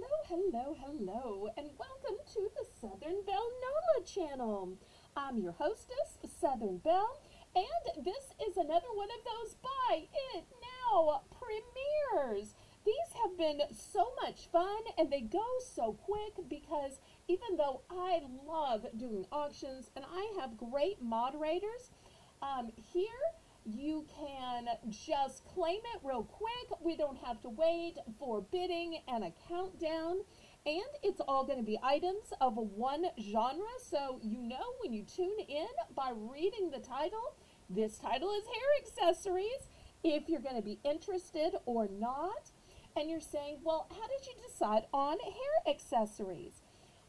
Hello, and welcome to the Southern Belle Nola channel. I'm your hostess, Southern Belle, and this is another one of those Buy It Now premieres. These have been so much fun, and they go so quick because even though I love doing auctions and I have great moderators, here you can just claim it real quick. We don't have to wait for bidding and a countdown. And it's all going to be items of one genre. So you know when you tune in by reading the title, this title is hair accessories, if you're going to be interested or not. And you're saying, well, how did you decide on hair accessories?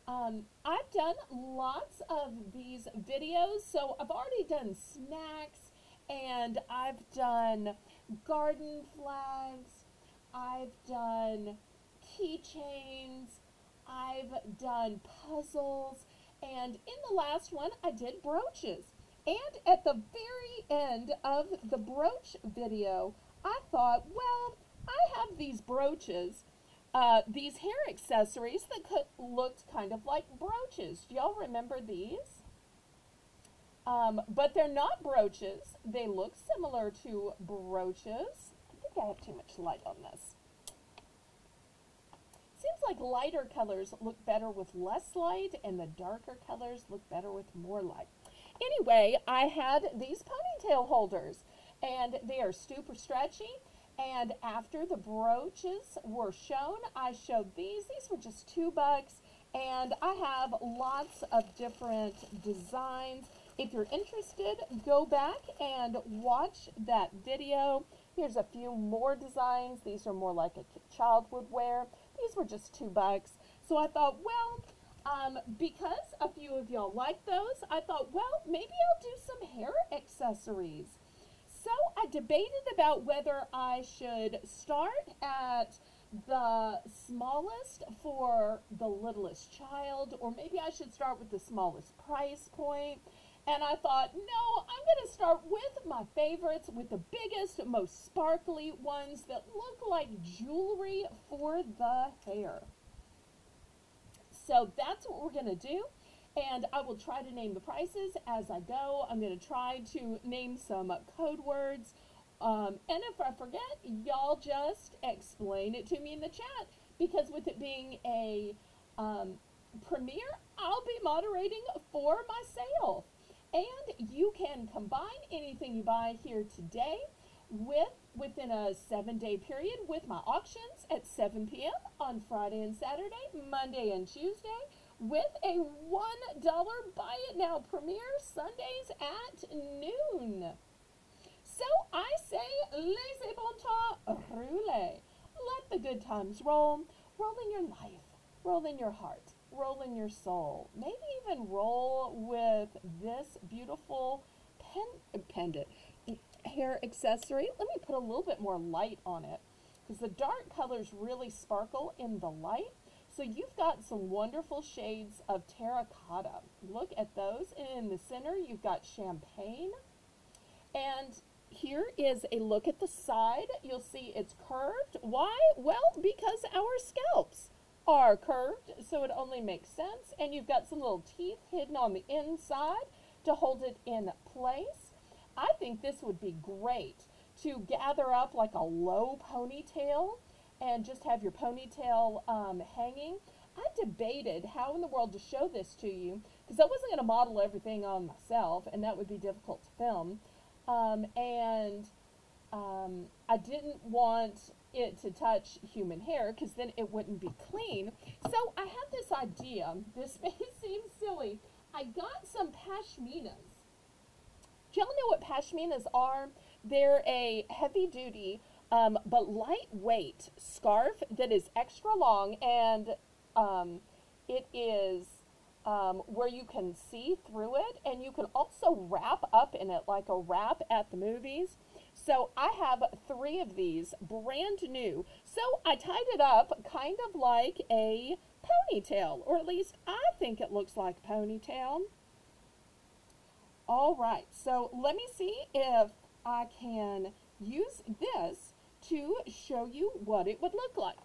I've done lots of these videos. So I've already done snacks, and I've done garden flags, I've done keychains, I've done puzzles, and in the last one I did brooches. And at the very end of the brooch video, I thought, well, I have these brooches, these hair accessories that looked kind of like brooches. Do y'all remember these? But they're not brooches. They look similar to brooches. I think I have too much light on this. Seems like lighter colors look better with less light, and the darker colors look better with more light. Anyway, I had these ponytail holders, and they are super stretchy. And after the brooches were shown, I showed these. These were just $2, and I have lots of different designs. If you're interested, go back and watch that video. Here's a few more designs. These are more like a child would wear. These were just $2. So I thought, well, because a few of y'all like those, I thought, well, maybe I'll do some hair accessories. So I debated about whether I should start at the smallest for the littlest child, or maybe I should start with the smallest price point. And I thought, no, I'm going to start with my favorites, with the biggest, most sparkly ones that look like jewelry for the hair. So that's what we're going to do. And I will try to name the prices as I go. I'm going to try to name some code words. And if I forget, y'all just explain it to me in the chat. Because with it being a premiere, I'll be moderating for myself. And you can combine anything you buy here today within a 7-day period with my auctions at 7 p.m. on Friday and Saturday, Monday and Tuesday, with a $1 Buy It Now premiere Sundays at noon. So I say, laissez bon temps rouler. Let the good times roll. Roll in your life. Roll in your heart. Roll in your soul. Maybe even roll with this beautiful pendant hair accessory. Let me put a little bit more light on it because the dark colors really sparkle in the light. So you've got some wonderful shades of terracotta. Look at those. And in the center, you've got champagne. And here is a look at the side. You'll see it's curved. Why? Well, because our scalps are curved, so it only makes sense. And you've got some little teeth hidden on the inside to hold it in place. I think this would be great to gather up like a low ponytail and just have your ponytail hanging. I debated how in the world to show this to you because I wasn't going to model everything on myself, and that would be difficult to film. I didn't want it to touch human hair because then it wouldn't be clean. So I had this idea. This may seem silly. I got some pashminas. Do y'all know what pashminas are? They're a heavy-duty but lightweight scarf that is extra long, and it is where you can see through it, and you can also wrap up in it like a wrap at the movies. So I have 3 of these, brand new. So I tied it up kind of like a ponytail, or at least I think it looks like a ponytail. All right, so let me see if I can use this to show you what it would look like.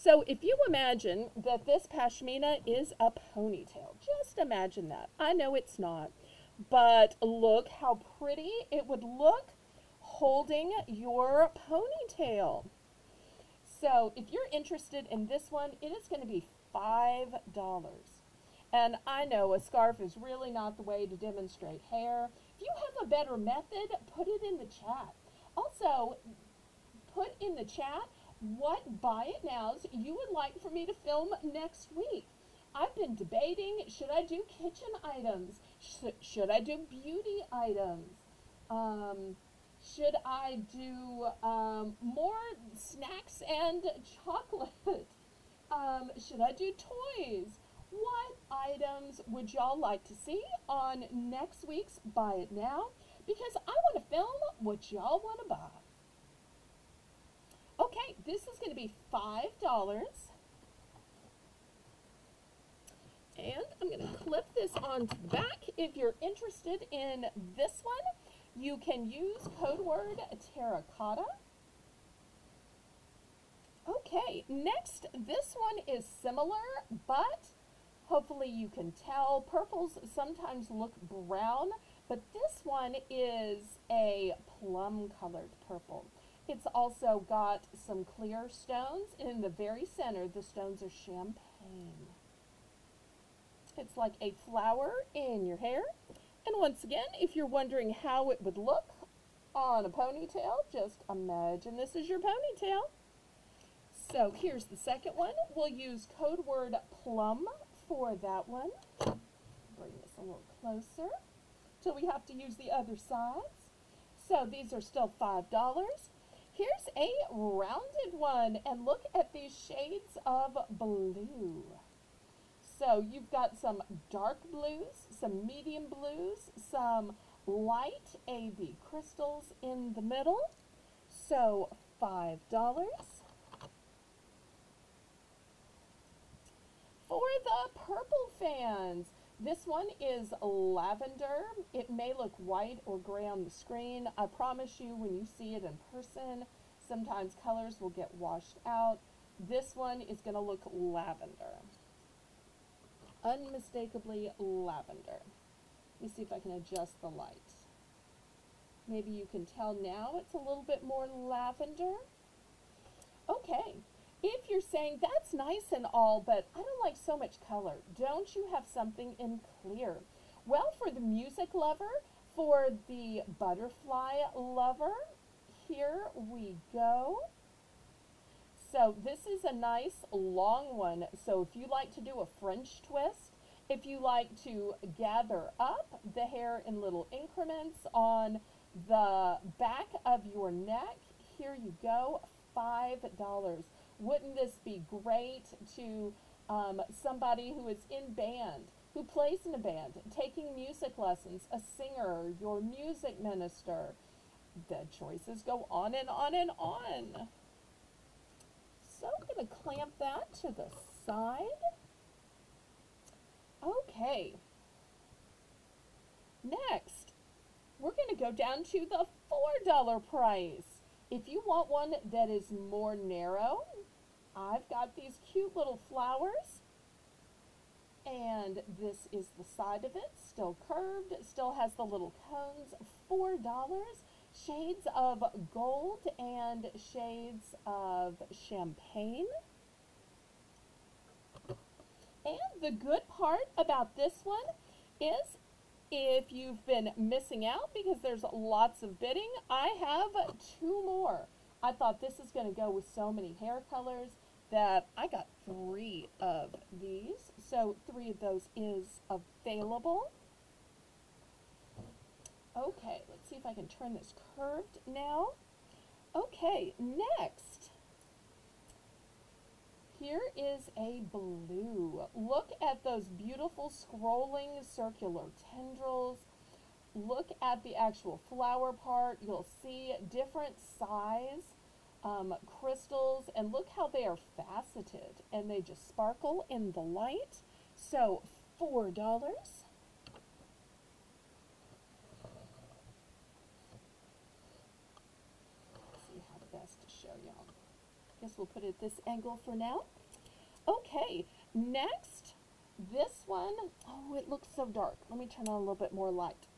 So if you imagine that this pashmina is a ponytail, just imagine that. I know it's not, but look how pretty it would look holding your ponytail. So if you're interested in this one, it is going to be $5. And I know a scarf is really not the way to demonstrate hair. If you have a better method, put it in the chat. Also, put in the chat what buy it nows you would like for me to film next week. I've been debating, should I do kitchen items? Should I do beauty items? Should I do more snacks and chocolate? Should I do toys? What items would y'all like to see on next week's Buy It Now? Because I want to film what y'all want to buy. Okay, this is going to be $5. And I'm going to clip this onto the back. If you're interested in this one, you can use code word terracotta. Okay, next, this one is similar, but hopefully you can tell. Purples sometimes look brown, but this one is a plum-colored purple. It's also got some clear stones. In the very center, the stones are champagne. It's like a flower in your hair. And once again, if you're wondering how it would look on a ponytail, just imagine this is your ponytail. So here's the second one. We'll use code word plum for that one. Bring this a little closer till we have to use the other sides. So these are still $5. Here's a rounded one, and look at these shades of blue. So you've got some dark blues, some medium blues, some light AB crystals in the middle. So $5. For the purple fans, this one is lavender. It may look white or gray on the screen. I promise you, when you see it in person, sometimes colors will get washed out. This one is going to look lavender. Unmistakably lavender. Let me see if I can adjust the light. Maybe you can tell now it's a little bit more lavender. Okay. If you're saying, that's nice and all, but I don't like so much color, don't you have something in clear? Well, for the music lover, for the butterfly lover, here we go. So this is a nice long one. So if you like to do a French twist, if you like to gather up the hair in little increments on the back of your neck, here you go, $5. Wouldn't this be great to somebody who is in band, who plays in a band, taking music lessons, a singer, your music minister? The choices go on and on and on. So I'm going to clamp that to the side. Okay. Next, we're going to go down to the $4 price. If you want one that is more narrow, I've got these cute little flowers, and this is the side of it, still curved, still has the little cones, $4, shades of gold and shades of champagne. And the good part about this one is, if you've been missing out because there's lots of bidding, I have 2 more. I thought this is going to go with so many hair colors that I got 3 of these. So 3 of those is available. Okay, let's see if I can turn this curved now. Okay, next. Here is a blue. Look at those beautiful scrolling circular tendrils. Look at the actual flower part. You'll see different size crystals, and look how they are faceted, and they just sparkle in the light. So $4. See how best to show y'all. Guess we'll put it at this angle for now. Okay, next, this one, oh, it looks so dark. Let me turn on a little bit more light.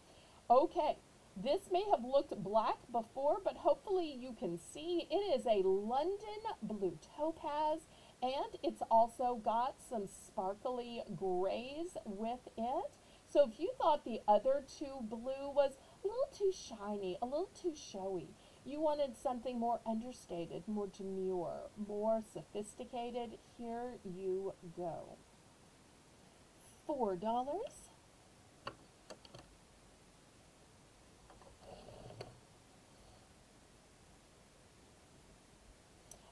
Okay, this may have looked black before, but hopefully you can see it is a London blue topaz, and it's also got some sparkly grays with it. So if you thought the other two blue was a little too shiny, a little too showy, you wanted something more understated, more demure, more sophisticated, here you go. $4.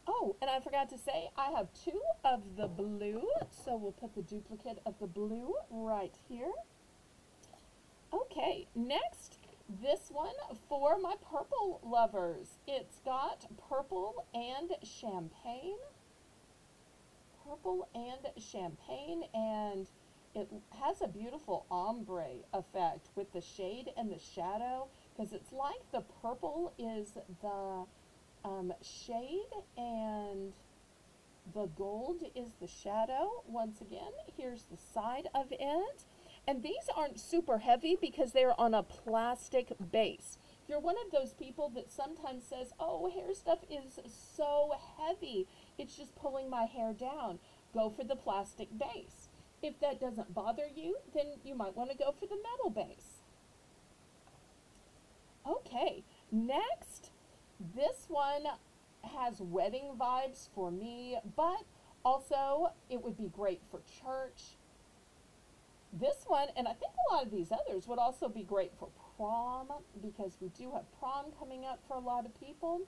Oh, and I forgot to say, I have two of the blue, so we'll put the duplicate of the blue right here. Okay, next, this one for my purple lovers. It's got purple and champagne. Purple and champagne, and it has a beautiful ombre effect with the shade and the shadow, because it's like the purple is the shade and the gold is the shadow. Once again, here's the side of it. And these aren't super heavy because they're on a plastic base. If you're one of those people that sometimes says, oh, hair stuff is so heavy, it's just pulling my hair down, go for the plastic base. If that doesn't bother you, then you might want to go for the metal base. Okay, next, this one has wedding vibes for me, but also it would be great for church. This one, and I think a lot of these others, would also be great for prom, because we do have prom coming up for a lot of people.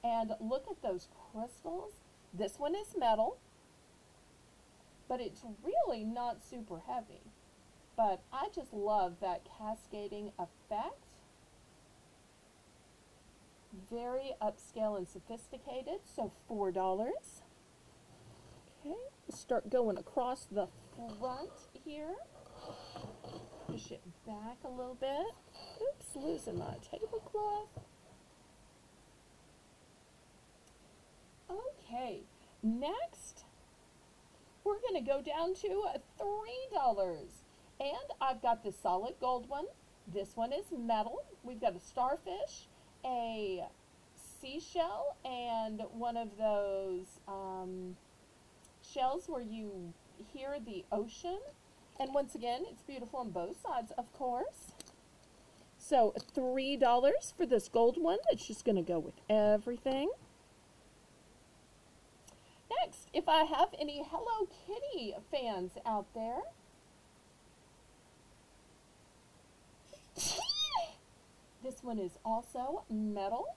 And look at those crystals. This one is metal, but it's really not super heavy. But I just love that cascading effect. Very upscale and sophisticated, so $4. Okay, start going across the front here. Push it back a little bit. Oops, losing my tablecloth. Okay, next we're going to go down to $3. And I've got the solid gold one. This one is metal. We've got a starfish, a seashell, and one of those shells where you hear the ocean. And once again, it's beautiful on both sides, of course. So $3 for this gold one. It's just going to go with everything. Next, if I have any Hello Kitty fans out there, this one is also metal.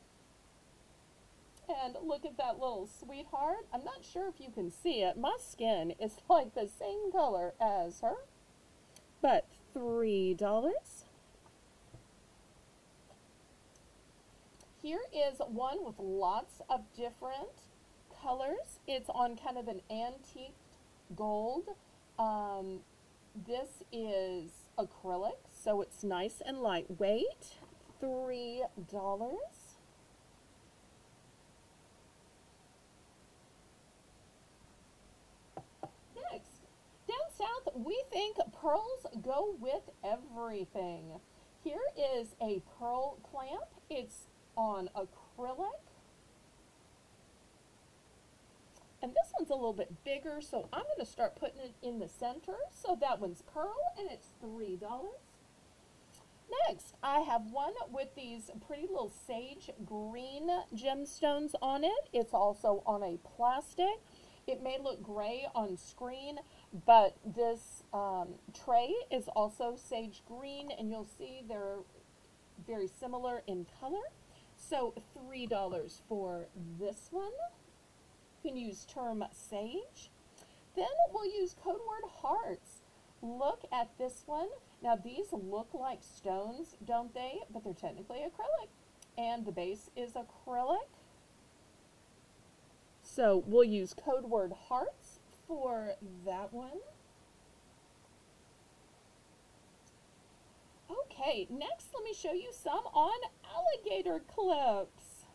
And look at that little sweetheart. I'm not sure if you can see it. My skin is like the same color as her. But $3. Here is one with lots of different colors. It's on kind of an antique gold. This is acrylic, so it's nice and lightweight. $3. South, we think pearls go with everything. Here is a pearl clamp. It's on acrylic. And this one's a little bit bigger, so I'm going to start putting it in the center. So that one's pearl, and it's $3. Next, I have one with these pretty little sage green gemstones on it. It's also on a plastic. It may look gray on screen, but this tray is also sage green, and you'll see they're very similar in color. So $3 for this one. You can use term sage. Then we'll use code word hearts. Look at this one. Now these look like stones, don't they? But they're technically acrylic. And the base is acrylic. So we'll use code word hearts for that one. Okay, next let me show you some on alligator clips.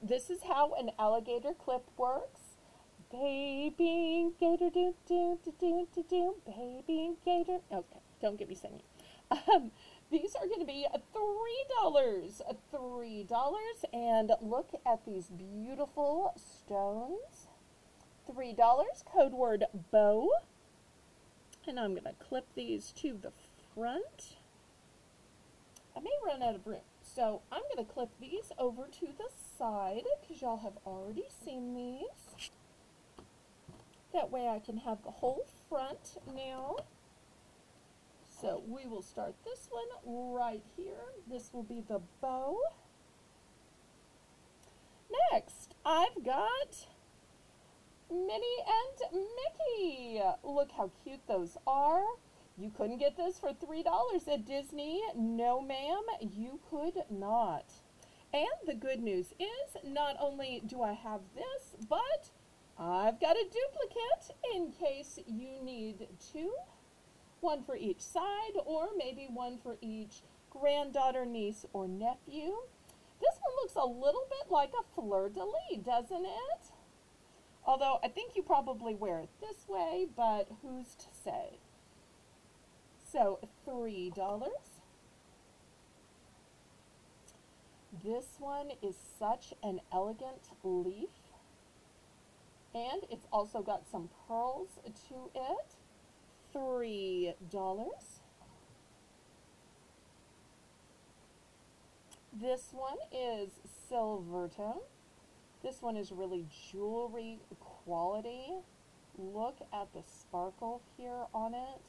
This is how an alligator clip works. Baby gator, do, do, do, do, do, do, baby gator. Okay, don't get me singing. These are going to be $3. $3. And look at these beautiful stones. $3. Code word bow. And I'm going to clip these to the front. I may run out of room, so I'm going to clip these over to the side because y'all have already seen these. That way I can have the whole front now. So we will start this one right here. This will be the bow. Next, I've got Minnie and Mickey. Look how cute those are. You couldn't get this for $3 at Disney. No, ma'am, you could not. And the good news is, not only do I have this, but I've got a duplicate in case you need two. One for each side, or maybe one for each granddaughter, niece, or nephew. This one looks a little bit like a fleur-de-lis, doesn't it? Although I think you probably wear it this way, but who's to say? So $3. This one is such an elegant leaf. And it's also got some pearls to it. $3. This one is silver tone. This one is really jewelry quality. Look at the sparkle here on it.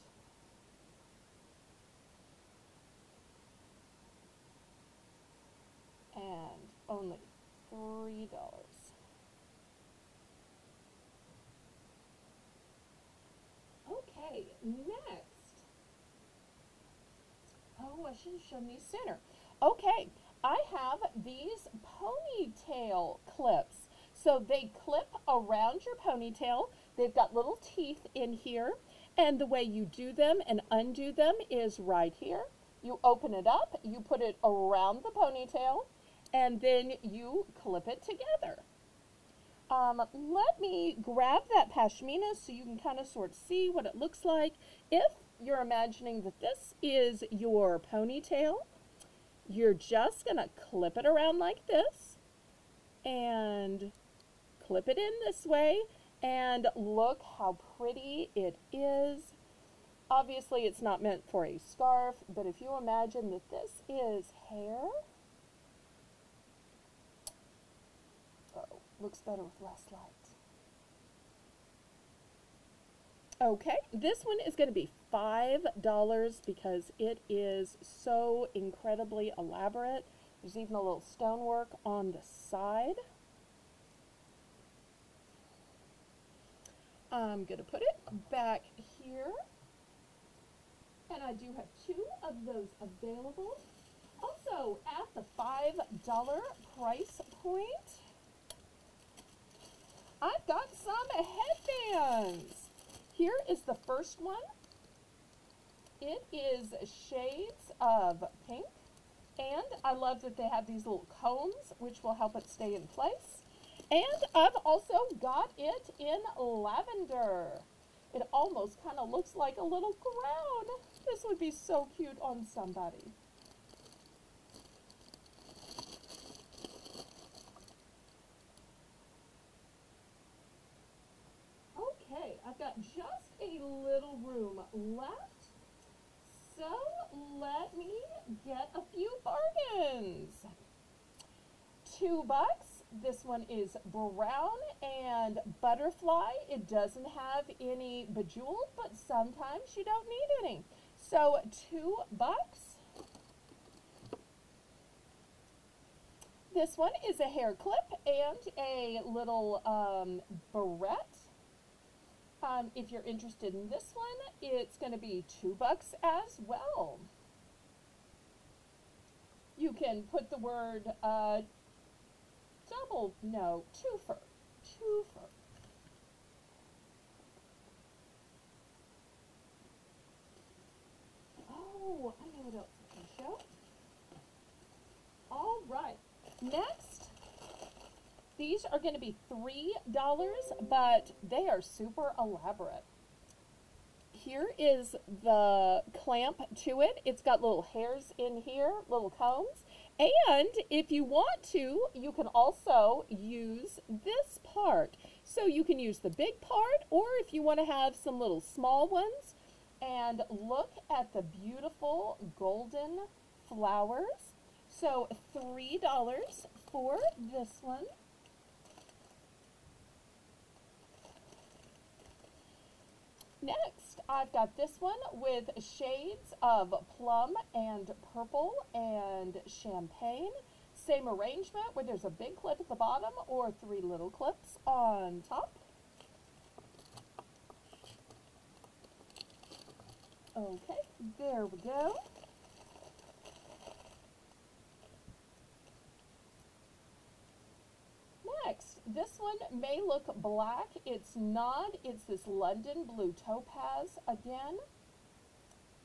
And only $3. Okay, next. Oh, I should have shown these sooner. Okay, I have these ponytail clips. So they clip around your ponytail. They've got little teeth in here. And the way you do them and undo them is right here. You open it up, you put it around the ponytail, and then you clip it together. Let me grab that pashmina so you can kind of sort of see what it looks like. If you're imagining that this is your ponytail, you're just going to clip it around like this and clip it in this way, and look how pretty it is. Obviously, it's not meant for a scarf, but if you imagine that this is hair, looks better with less light. Okay, this one is going to be $5 because it is so incredibly elaborate. There's even a little stonework on the side. I'm going to put it back here. And I do have two of those available. Also, at the $5 price point, I've got some headbands. Here is the first one. It is shades of pink. And I love that they have these little combs, which will help it stay in place. And I've also got it in lavender. It almost kind of looks like a little crown. This would be so cute on somebody. Okay, I've got just a little room left. So let me get a few bargains. $2. This one is brown and butterfly. It doesn't have any bejeweled, but sometimes you don't need any. So $2. This one is a hair clip and a little barrette. If you're interested in this one, it's going to be $2 as well. You can put the word twofer. Oh, I know what else I can show. All right, next These are going to be $3, but they are super elaborate. Here is the clamp to it. It's got little hairs in here, little combs. And if you want to, you can also use this part. So you can use the big part, or if you want to have some little small ones. And look at the beautiful golden flowers. So $3 for this one. Next, I've got this one with shades of plum and purple and champagne. Same arrangement where there's a big clip at the bottom or 3 little clips on top. Okay, there we go. Next, this one may look black. It's not. It's this London blue topaz again.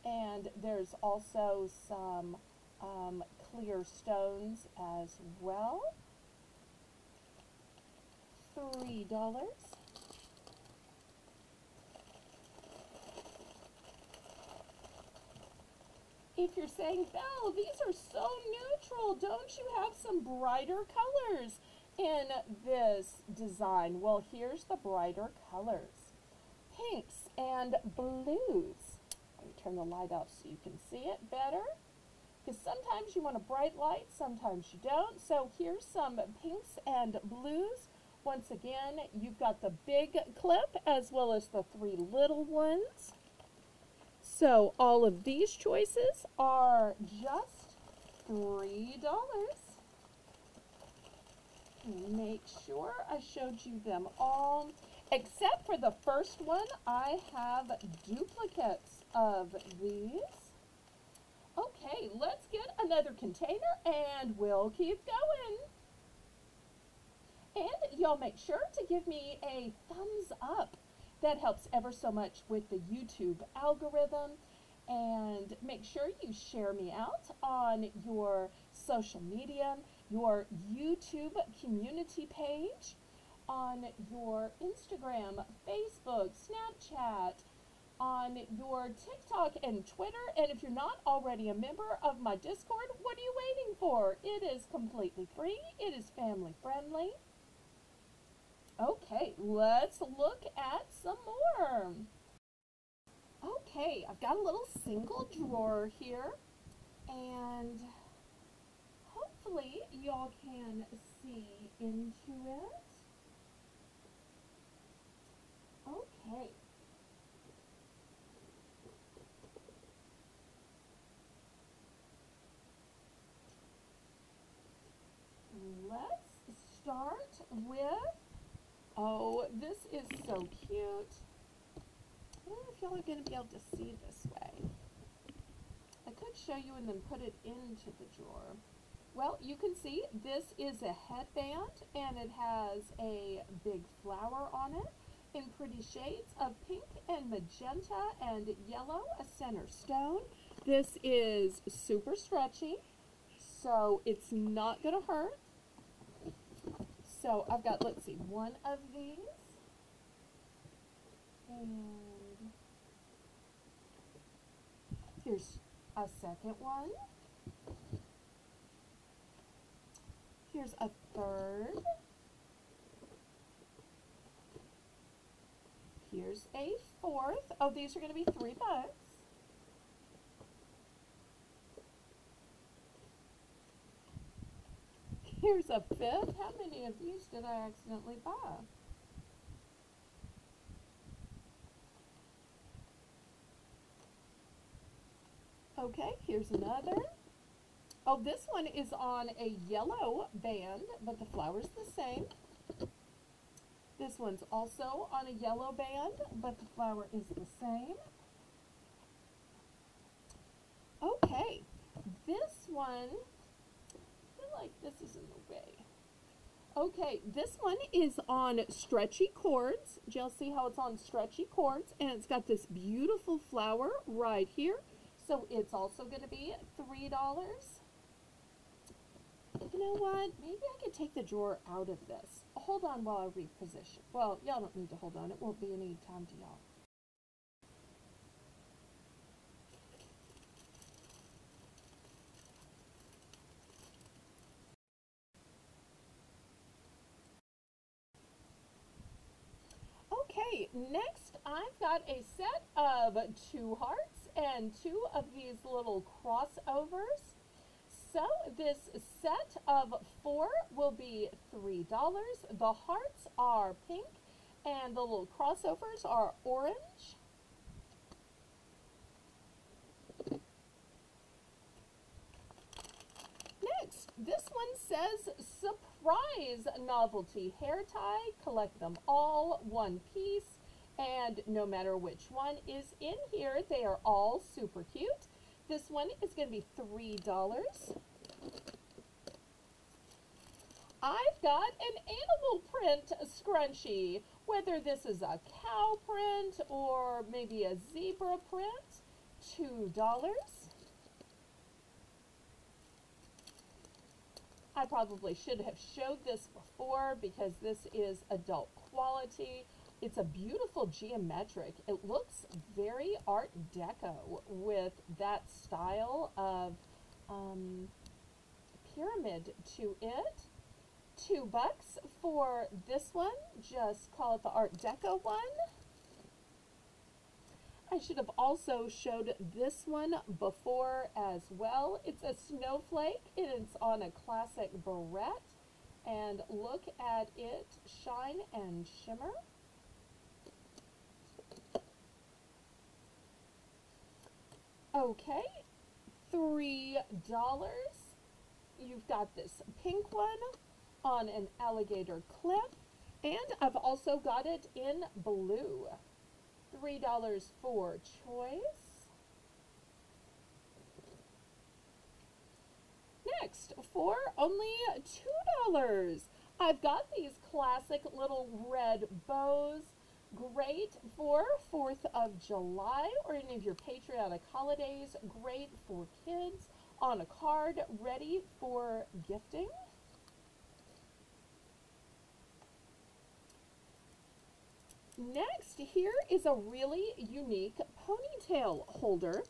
And there's also some clear stones as well. $3. If you're saying, Belle, these are so neutral, don't you have some brighter colors in this design? Well, here's the brighter colors. Pinks and blues. Let me turn the light off so you can see it better. Because sometimes you want a bright light, sometimes you don't. So here's some pinks and blues. Once again, you've got the big clip as well as the 3 little ones. So all of these choices are just $3. Make sure I showed you them all. Except for the first one, I have duplicates of these. Okay, let's get another container and we'll keep going. And y'all make sure to give me a thumbs up. That helps ever so much with the YouTube algorithm. And make sure you share me out on your social media, your YouTube community page, on your Instagram, Facebook, Snapchat, on your TikTok and Twitter. And if you're not already a member of my Discord, what are you waiting for? It is completely free. It is family friendly. Okay, let's look at some more. Okay, I've got a little single drawer here, and hopefully y'all can see into it. Okay. Let's start with, oh, this is so cute. I don't know if y'all are going to be able to see this way. I could show you and then put it into the drawer. Well, you can see this is a headband, and it has a big flower on it in pretty shades of pink and magenta and yellow, a center stone. This is super stretchy, so it's not going to hurt. So I've got, let's see, one of these. And here's a second one. Here's a third. Here's a fourth. Oh, these are going to be $3. Here's a fifth. How many of these did I accidentally buy? Okay, here's another. Oh, this one is on a yellow band, but the flower's the same. This one's also on a yellow band, but the flower is the same. Okay, this one, I feel like this is in the way. Okay, this one is on stretchy cords. Do y'all see how it's on stretchy cords? And it's got this beautiful flower right here. So it's also going to be $3. You know what? Maybe I could take the drawer out of this. hold on while I reposition. Well, y'all don't need to hold on. It won't be any time to y'all. Okay, next I've got a set of 2 hearts and 2 of these little crossovers. So this set of 4 will be $3. The hearts are pink and the little crossovers are orange. Next, this one says surprise novelty hair tie. Collect them all, 1 piece, and no matter which one is in here, they are all super cute. This one is going to be $3. I've got an animal print scrunchie, whether this is a cow print or maybe a zebra print, $2. I probably should have showed this before because this is adult quality. It's a beautiful geometric. It looks very Art Deco with that style of pyramid to it. $2 for this one. Just call it the Art Deco one. I should have also showed this one before as well. It's a snowflake and it's on a classic barrette. And look at it shine and shimmer. Okay, $3. You've got this pink one on an alligator clip, and I've also got it in blue. $3 for choice. Next, for only $2, I've got these classic little red bows. Great for 4th of July or any of your patriotic holidays. Great for kids on a card, ready for gifting. Next, here is a really unique ponytail holder.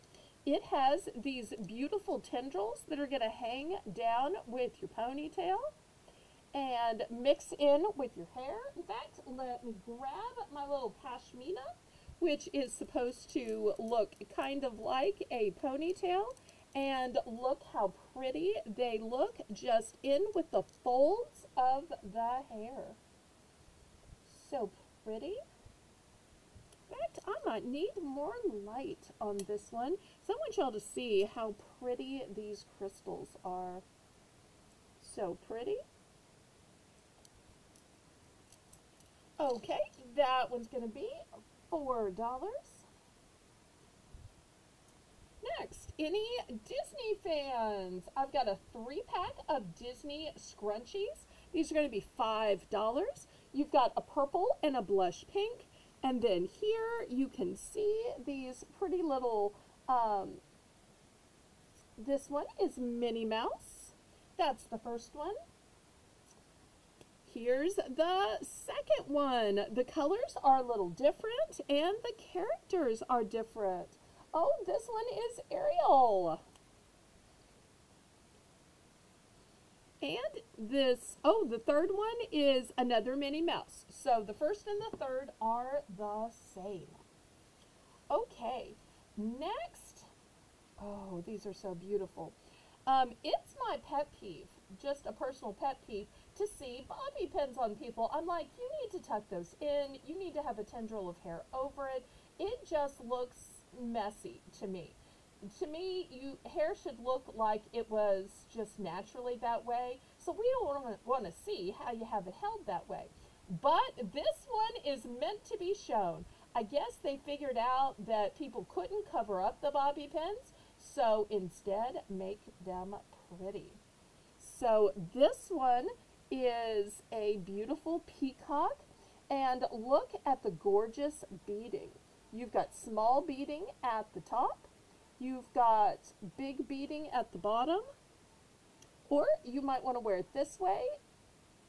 It has these beautiful tendrils that are going to hang down with your ponytail and mix in with your hair. In fact, let me grab my little pashmina, which is supposed to look kind of like a ponytail, and look how pretty they look just in with the folds of the hair. So pretty. In fact, I might need more light on this one, so I want y'all to see how pretty these crystals are. So pretty. Okay, that one's going to be $4. Next, any Disney fans? I've got a 3-pack of Disney scrunchies. These are going to be $5. You've got a purple and a blush pink. And then here you can see these pretty little, this one is Minnie Mouse. That's the first one. Here's the second one. The colors are a little different and the characters are different. Oh, this one is Ariel. And this, oh, the third one is another Minnie Mouse. So the first and the third are the same. Okay, next. Oh, these are so beautiful. It's my pet peeve, just a personal pet peeve, to see bobby pins on people. I'm like, you need to tuck those in. You need to have a tendril of hair over it. It just looks messy to me. To me, hair should look like it was just naturally that way. So we don't want to see how you have it held that way. But this one is meant to be shown. I guess they figured out that people couldn't cover up the bobby pins, so instead make them pretty. So this one is a beautiful peacock, and look at the gorgeous beading. You've got small beading at the top. You've got big beading at the bottom, or you might want to wear it this way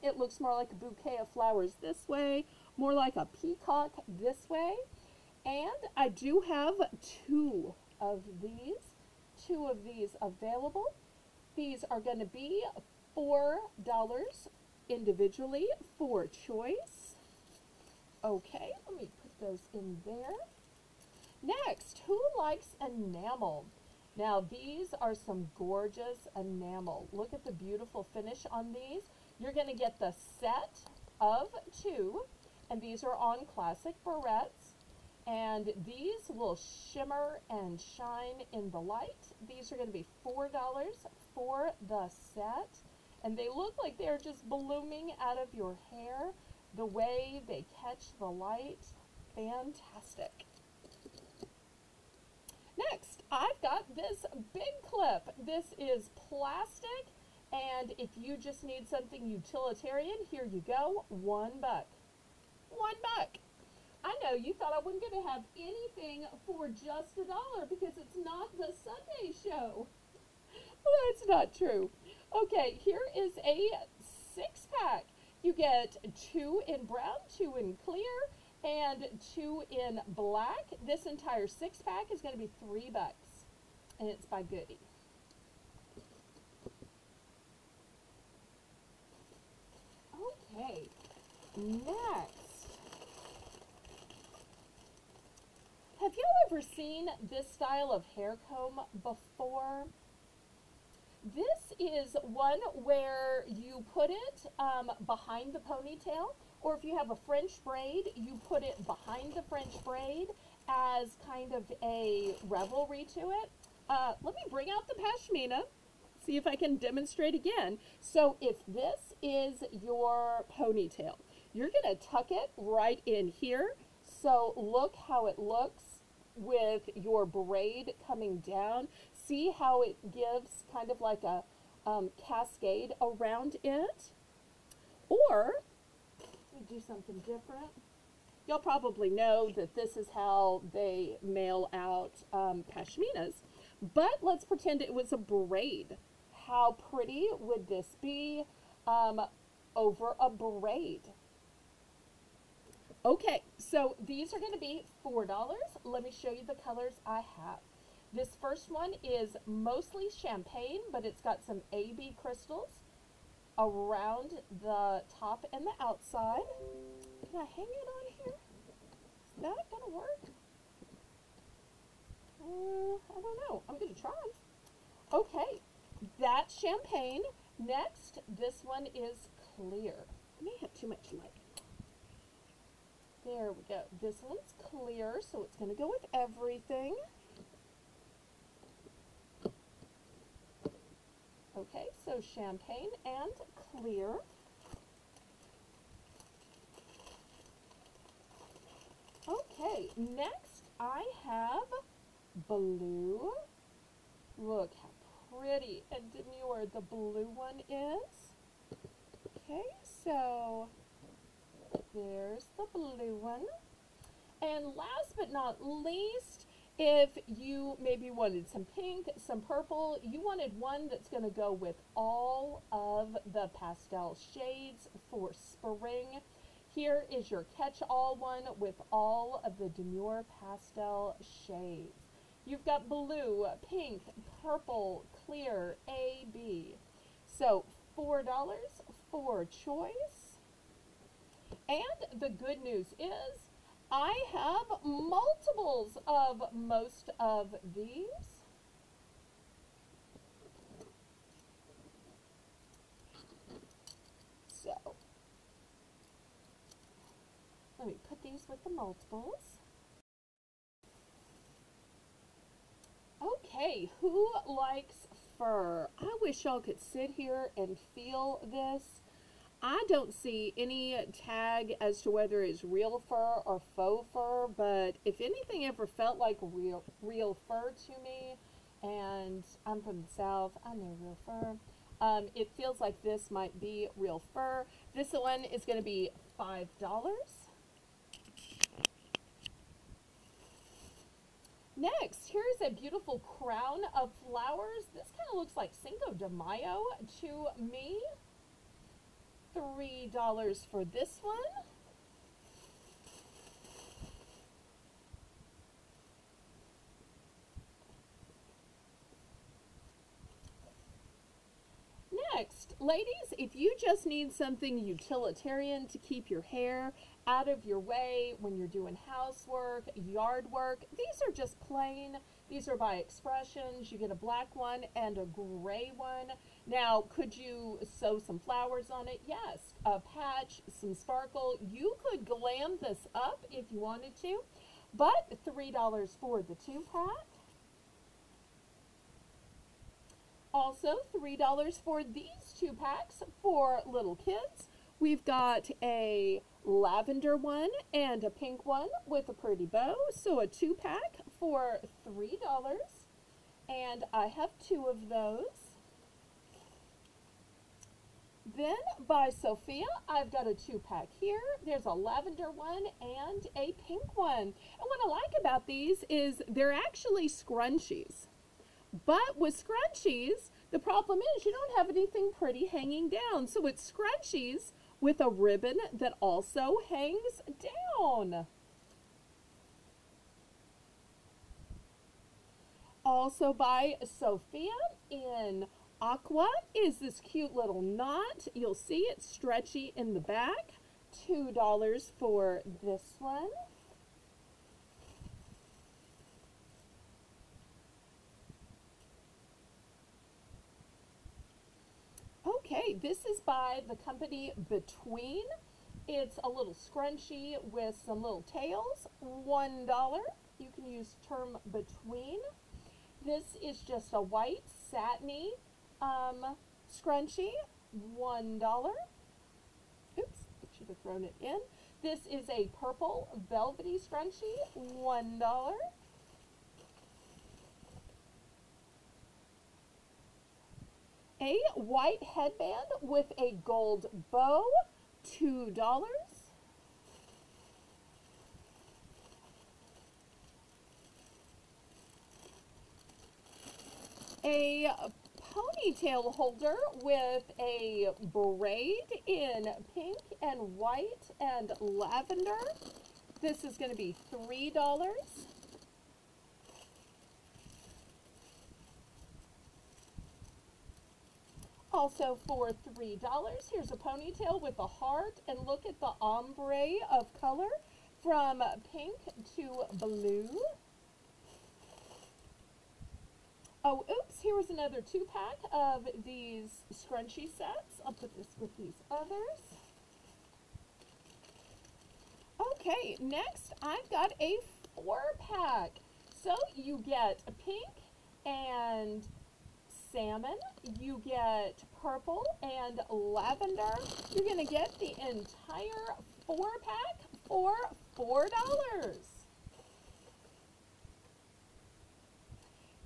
it looks more like a bouquet of flowers this way, more like a peacock this way. And I do have two of these available. These are going to be $4 individually for choice. Okay, let me put those in there. Next, who likes enamel? Now, these are some gorgeous enamel. Look at the beautiful finish on these. You're going to get the set of 2, and these are on classic barrettes. And these will shimmer and shine in the light. These are going to be $4 for the set. And they look like they're just blooming out of your hair. The way they catch the light, fantastic. Next, I've got this big clip. This is plastic, and if you just need something utilitarian, here you go, $1. $1. I know you thought I wasn't going to have anything for just $1 because it's not the Sunday show. Well, that's not true. Okay, here is a 6-pack. You get 2 in brown, 2 in clear, and 2 in black. This entire 6-pack is going to be $3, and it's by Goody. Okay, next. Have you ever seen this style of hair comb before? This is one where you put it behind the ponytail, or if you have a French braid, you put it behind the French braid as kind of a revelry to it. Let me bring out the pashmina, see if I can demonstrate again. So if this is your ponytail, you're going to tuck it right in here. So look how it looks with your braid coming down. See how it gives kind of like a cascade around it? Or, let me do something different. You'll probably know that this is how they mail out pashminas. But let's pretend it was a braid. How pretty would this be over a braid? Okay, so these are going to be $4. Let me show you the colors I have. This first one is mostly champagne, but it's got some AB crystals around the top and the outside. Can I hang it on here? Is that going to work? I don't know. I'm going to try. Okay, that's champagne. Next, this one is clear. I may have too much light. There we go. This one's clear, so it's going to go with everything. Okay, so champagne and clear. Okay, next I have blue. Look how pretty and demure the blue one is. Okay, so there's the blue one. And last but not least, if you maybe wanted some pink, some purple, you wanted one that's going to go with all of the pastel shades for spring. Here is your catch-all one with all of the demure pastel shades. You've got blue, pink, purple, clear, A, B. So $4 for choice. And the good news is I have multiples of most of these. So let me put these with the multiples. Okay, who likes fur? I wish y'all could sit here and feel this. I don't see any tag as to whether it's real fur or faux fur, but if anything ever felt like real fur to me, and I'm from the South, I know real fur, it feels like this might be real fur. This one is going to be $5. Next, here's a beautiful crown of flowers. This kind of looks like Cinco de Mayo to me. $3 for this one. Next, ladies, if you just need something utilitarian to keep your hair out of your way when you're doing housework, yard work, these are just plain. These are by Expressions. You get a black one and a gray one. Now, could you sew some flowers on it? Yes. A patch, some sparkle. You could glam this up if you wanted to, but $3 for the 2-pack. Also, $3 for these 2 packs for little kids. We've got a lavender one and a pink one with a pretty bow. So a 2-pack for $3. And I have 2 of those. Then by Sophia, I've got a 2-pack here. There's a lavender one and a pink one. And what I like about these is they're actually scrunchies. But with scrunchies, the problem is you don't have anything pretty hanging down. So it's scrunchies with a ribbon that also hangs down. Also by Sophia in Aqua is this cute little knot. You'll see it's stretchy in the back. $2 for this one. Okay, this is by the company Between. It's a little scrunchie with some little tails. $1. You can use term Between. This is just a white satiny scrunchie. $1. Oops, I should have thrown it in. This is a purple velvety scrunchie. $1. A white headband with a gold bow, $2. A ponytail holder with a braid in pink and white and lavender. This is going to be $3. Also for $3, here's a ponytail with a heart, and look at the ombre of color from pink to blue. Oh, oops, here was another 2-pack of these scrunchie sets. I'll put this with these others. Okay, next I've got a 4-pack. So you get pink and salmon, you get purple and lavender. You're going to get the entire 4-pack for $4.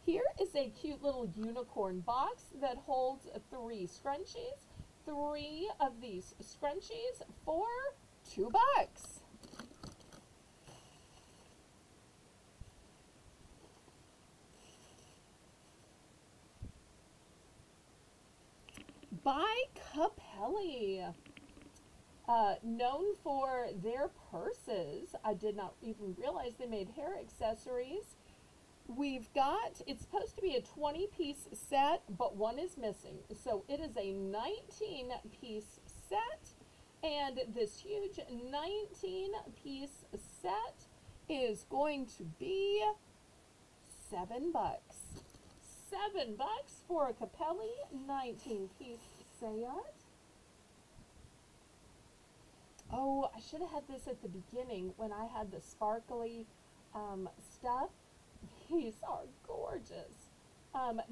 Here is a cute little unicorn box that holds 3 scrunchies. 3 of these scrunchies for $2. By Capelli, known for their purses. I did not even realize they made hair accessories. We've got, it's supposed to be a 20-piece set, but one is missing. So it is a 19-piece set, and this huge 19-piece set is going to be $7. $7 for a Capelli 19-piece set. Oh, I should have had this at the beginning when I had the sparkly stuff. These are gorgeous.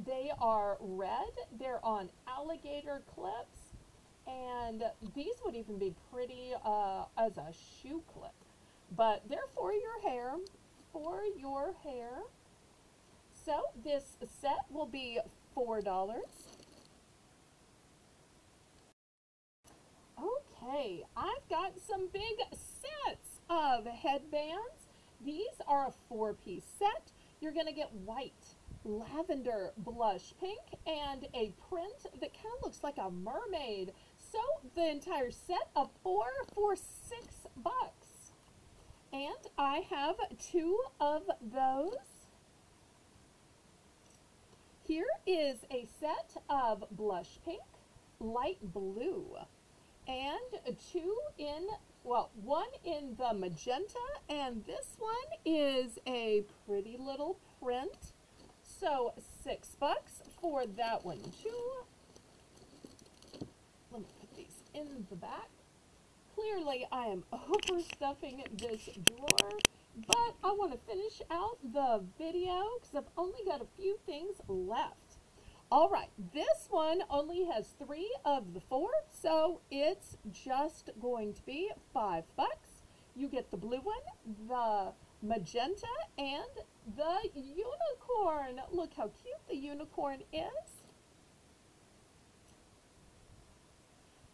They are red. They're on alligator clips, and these would even be pretty as a shoe clip. But they're for your hair, So this set will be $4. Okay, I've got some big sets of headbands. These are a 4-piece set. You're going to get white, lavender, blush pink, and a print that kind of looks like a mermaid. So the entire set of 4 for $6. And I have 2 of those. Here is a set of blush pink, light blue, and 2 in, well, 1 in the magenta, and this one is a pretty little print. So $6 for that one too. Let me put these in the back. Clearly I am overstuffing this drawer, but I want to finish out the video because I've only got a few things left. All right, this one only has 3 of the 4, so it's just going to be $5. You get the blue one, the magenta, and the unicorn. Look how cute the unicorn is.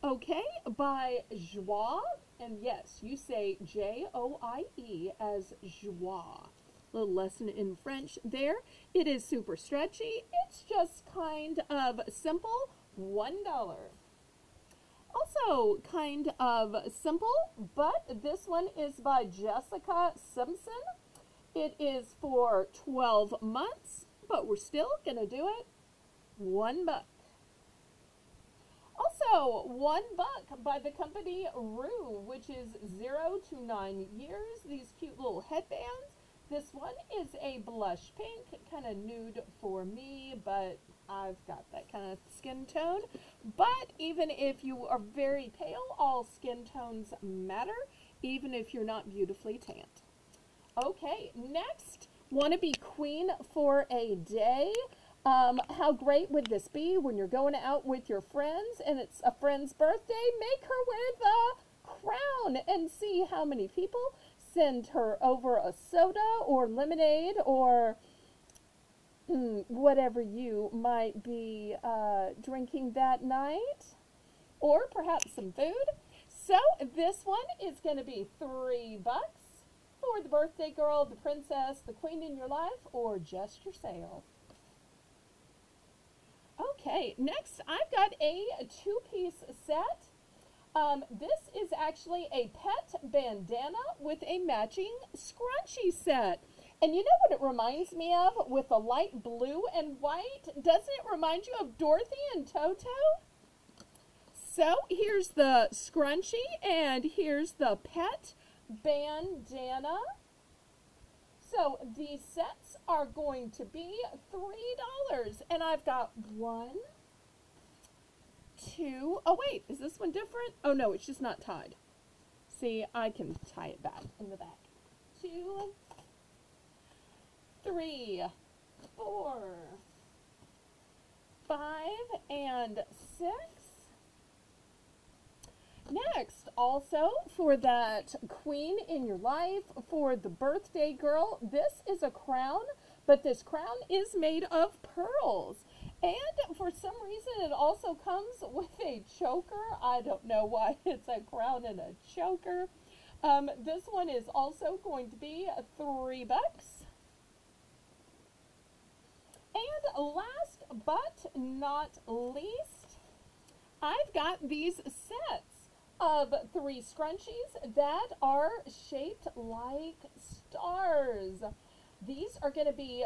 Okay, by Joie, and yes, you say J-O-I-E as Joie. Little lesson in French there. It is super stretchy. It's just kind of simple, $1. Also kind of simple, but this one is by Jessica Simpson. It is for 12 months, but we're still gonna do it. $1. Also, $1 by the company Rue, which is 0 to 9 years. These cute little headbands. This one is a blush pink, kind of nude for me, but I've got that kind of skin tone. But even if you are very pale, all skin tones matter, even if you're not beautifully tanned. Okay, next, want to be queen for a day. How great would this be when you're going out with your friends and it's a friend's birthday? Make her wear the crown and see how many people send her over a soda or lemonade or whatever you might be drinking that night, or perhaps some food. So this one is going to be $3 for the birthday girl, the princess, the queen in your life, or just yourself. Okay, next I've got a 2-piece set. This is actually a pet bandana with a matching scrunchie set. And you know what it reminds me of with the light blue and white? Doesn't it remind you of Dorothy and Toto? So here's the scrunchie and here's the pet bandana. So these sets are going to be $3. And I've got 1, 2, oh wait, is this one different? Oh no, it's just not tied. See, I can tie it back in the back. 2, 3, 4, 5, and 6. Next, also for that queen in your life, for the birthday girl, this is a crown, but this crown is made of pearls. And for some reason, it also comes with a choker. I don't know why it's a crown and a choker. This one is also going to be $3. And last but not least, I've got these sets of 3 scrunchies that are shaped like stars. These are going to be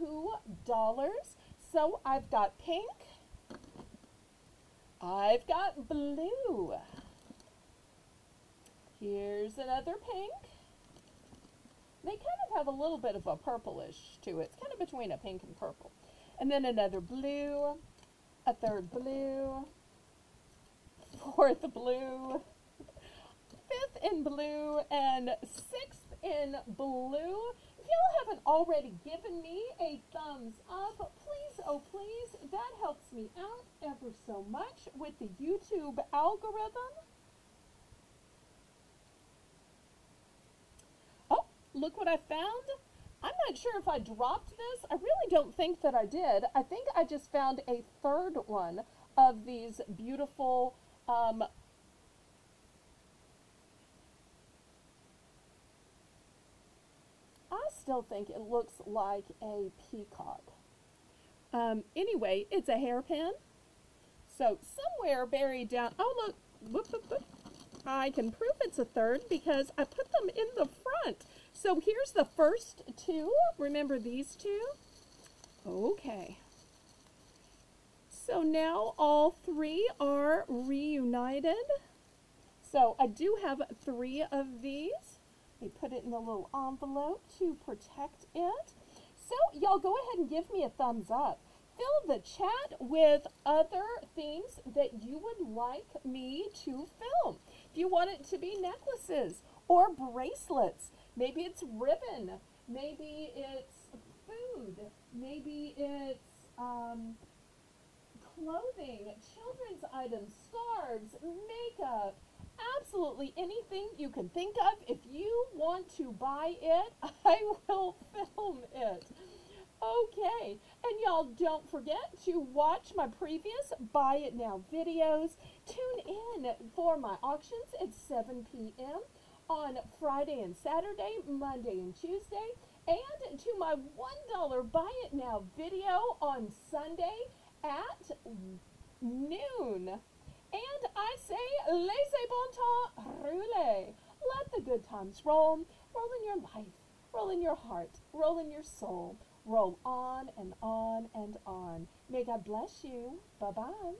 $2. So I've got pink, I've got blue, here's another pink. They kind of have a little bit of a purplish to it. It's kind of between a pink and purple. And then another blue, a third blue, fourth blue, fifth in blue, and 6th in blue. If y'all haven't already given me a thumbs up, please, oh please, that helps me out ever so much with the YouTube algorithm. Oh, look what I found. I'm not sure if I dropped this. I really don't think that I did. I think I just found a 3rd one of these beautiful I still think it looks like a peacock. Anyway, it's a hairpin. So somewhere buried down, oh look, whoop, whoop, whoop. I can prove it's a third because I put them in the front. So here's the first two. Remember these two? Okay. So now all three are reunited. So I do have 3 of these. We put it in a little envelope to protect it. So y'all go ahead and give me a thumbs up. Fill the chat with other things that you would like me to film. If you want it to be necklaces or bracelets, maybe it's ribbon, maybe it's food, maybe it's clothing, children's items, scarves, makeup, absolutely anything you can think of. If you want to buy it, I will film it. Okay, and y'all don't forget to watch my previous Buy It Now videos. Tune in for my auctions at 7 p.m. on Friday and Saturday, Monday and Tuesday, and to my $1 Buy It Now video on Sunday at noon. And I say, laissez bon temps rouler. Let the good times roll. Roll in your life, roll in your heart, roll in your soul. Roll on and on and on. May God bless you. Bye-bye.